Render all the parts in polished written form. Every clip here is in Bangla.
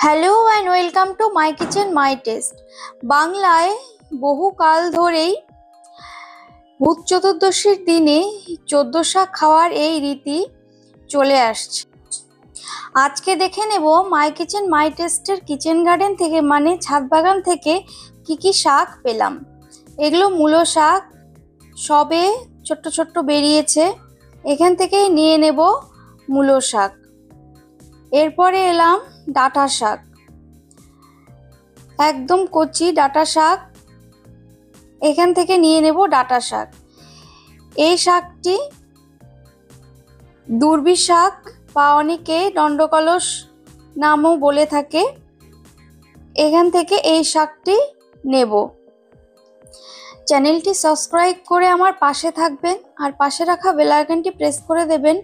Hello and welcome to my kitchen my test. বাংলায় বহুকাল ধরেই ভূত চতুর্দশীর দিনে 14 শাক খাওয়ার এই রীতি চলে আসছে। আজকে দেখে নেব মাই কিচেন মাই টেস্টের কিচেন গার্ডেন থেকে, মানে ছাদ বাগান থেকে কি কি শাক পেলাম। এগুলো মূলো শাক, সবে ছোট্ট ছোট্ট বেরিয়েছে, এখান থেকেই নিয়ে নেব মূলো শাক। এরপরে এলাম ডাঁটা শাক, একদম কচি ডাঁটা শাক, এখান থেকে নিয়ে নেব ডাঁটা শাক। এই শাকটি দুর্বি শাক বা অনেকে দণ্ডকলস নামও বলে থাকে। এখান থেকে এই শাকটি নেব। চ্যানেলটি সাবস্ক্রাইব করে আমার পাশে থাকবেন আর পাশে রাখা বেল আইকনটি প্রেস করে দেবেন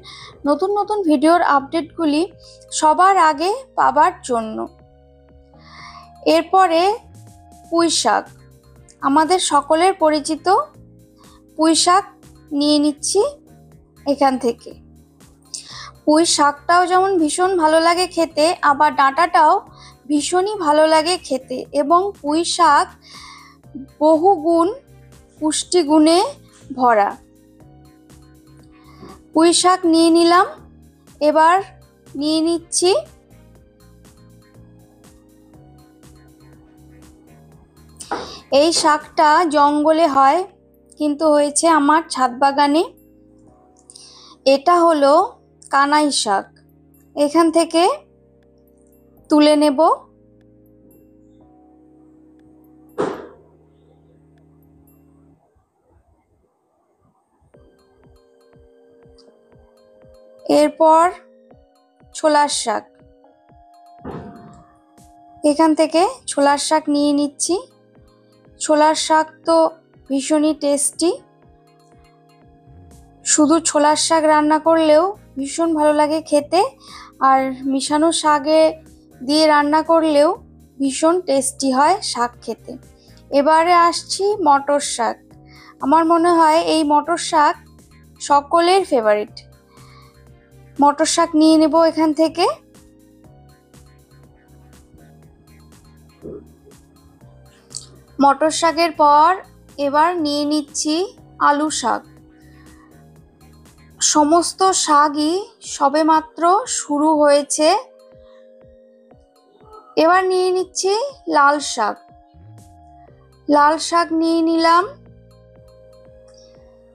নতুন নতুন ভিডিওর আপডেটগুলি সবার আগে পাবার জন্য। এরপরে পুঁই শাক, আমাদের সকলের পরিচিত পুঁই শাক নিয়ে নিচ্ছি এখান থেকে। পুঁই শাকটাও যেমন ভীষণ ভালো লাগে খেতে, আবার ডাঁটাটাও ভীষণই ভালো লাগে খেতে, এবং পুঁই শাক বহুগুণ পুষ্টিগুণে ভরা। পুঁই শাক নিয়ে নিলাম। এবার নিয়ে নিচ্ছি এই শাকটা জঙ্গলে হয়, কিন্তু হয়েছে আমার ছাদ বাগানে। এটা হলো কানাই শাক, এখান থেকে তুলে নেব। এরপর ছোলার শাক, এখান থেকে ছোলার শাক নিয়ে নিচ্ছি। ছোলার শাক তো ভীষণই টেস্টি, শুধু ছোলার শাক রান্না করলেও ভীষণ ভালো লাগে খেতে, আর মিশানো শাকে দিয়ে রান্না করলেও ভীষণ টেস্টি হয় শাক খেতে। এবারে আসছি মটর শাক। আমার মনে হয় এই মটর শাক সকলের ফেভারিট। মটর শাক নিয়ে নেব এখান থেকে। মটর শাকের পর এবার নিয়ে নিচ্ছি আলু শাক। সমস্ত শাকই সবেমাত্র শুরু হয়েছে। এবার নিয়ে নিচ্ছি লাল শাক। লাল শাক নিয়ে নিলাম।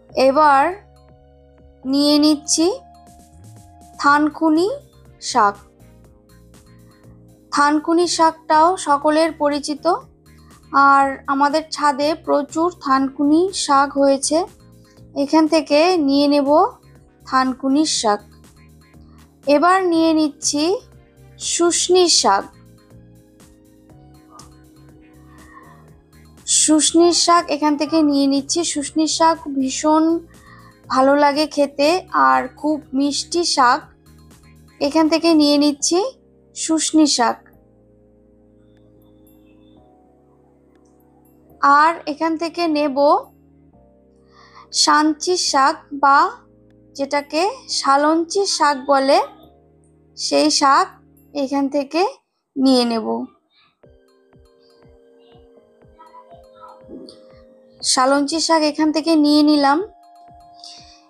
এবার নিয়ে নিচ্ছি থানকুনি শাক। থানকুনি শাকটাও সকলের পরিচিত, আর আমাদের ছাদে প্রচুর থানকুনি শাক হয়েছে, এখান থেকে নিয়ে নেব থানকুনির শাক। এবার নিয়ে নিচ্ছি শুশনি শাক। শুশনির শাক এখান থেকে নিয়ে নিচ্ছি। শুশনির শাক ভীষণ ভালো লাগে খেতে আর খুব মিষ্টি শাক, এখান থেকে নিয়ে নিচ্ছি শুশনি শাক। আর এখান থেকে নেব সাঞ্চি শাক, বা যেটাকে সালঞ্চি শাক বলে, সেই শাক এখান থেকে নিয়ে নেব। সালঞ্চি শাক এখান থেকে নিয়ে নিলাম।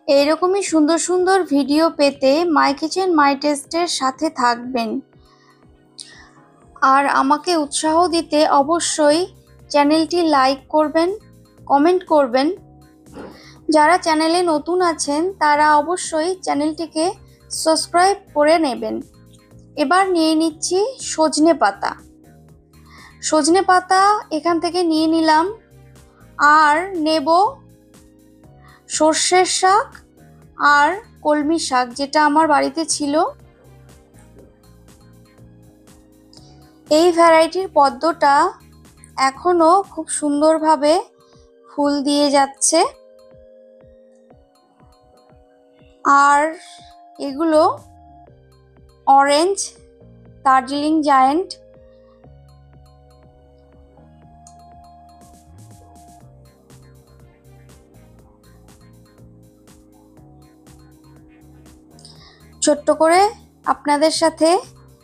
এইরকমই সুন্দর সুন্দর ভিডিও পেতে মাই কিচেন মাই টেস্টের সাথে থাকবেন, আর আমাকে উৎসাহ দিতে অবশ্যই চ্যানেলটি লাইক করবেন, কমেন্ট করবেন। যারা চ্যানেলে নতুন আছেন তারা অবশ্যই চ্যানেলটিকে সাবস্ক্রাইব করে নেবেন। এবার নিয়ে নিচ্ছি সজনে পাতা। সজনে পাতা এখান থেকে নিয়ে নিলাম। আর নেব সর্ষের শাক আর কলমি শাক, যেটা আমার বাড়িতে ছিল। এই ভ্যারাইটির পদ্মটা এখনো খুব সুন্দরভাবে ফুল দিয়ে যাচ্ছে, আর এগুলো অরেঞ্জ দার্জিলিং জায়েন্ট। ছোট্ট করে আপনাদের সাথে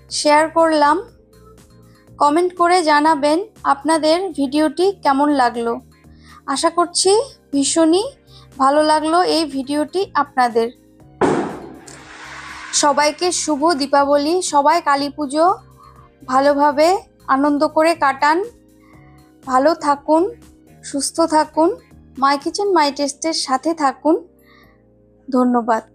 শেয়ার করলাম কমেন্ট করে জানাবেন আপনাদের ভিডিওটি কেমন লাগলো। আশা করছি ভীষণই ভালো লাগলো এই ভিডিওটি আপনাদের। সবাইকে শুভ দীপাবলি। সবাই কালী পুজো ভালোভাবে আনন্দ করে কাটান। ভালো থাকুন, সুস্থ থাকুন, মাই কিচেন মাই টেস্টের সাথে থাকুন। ধন্যবাদ।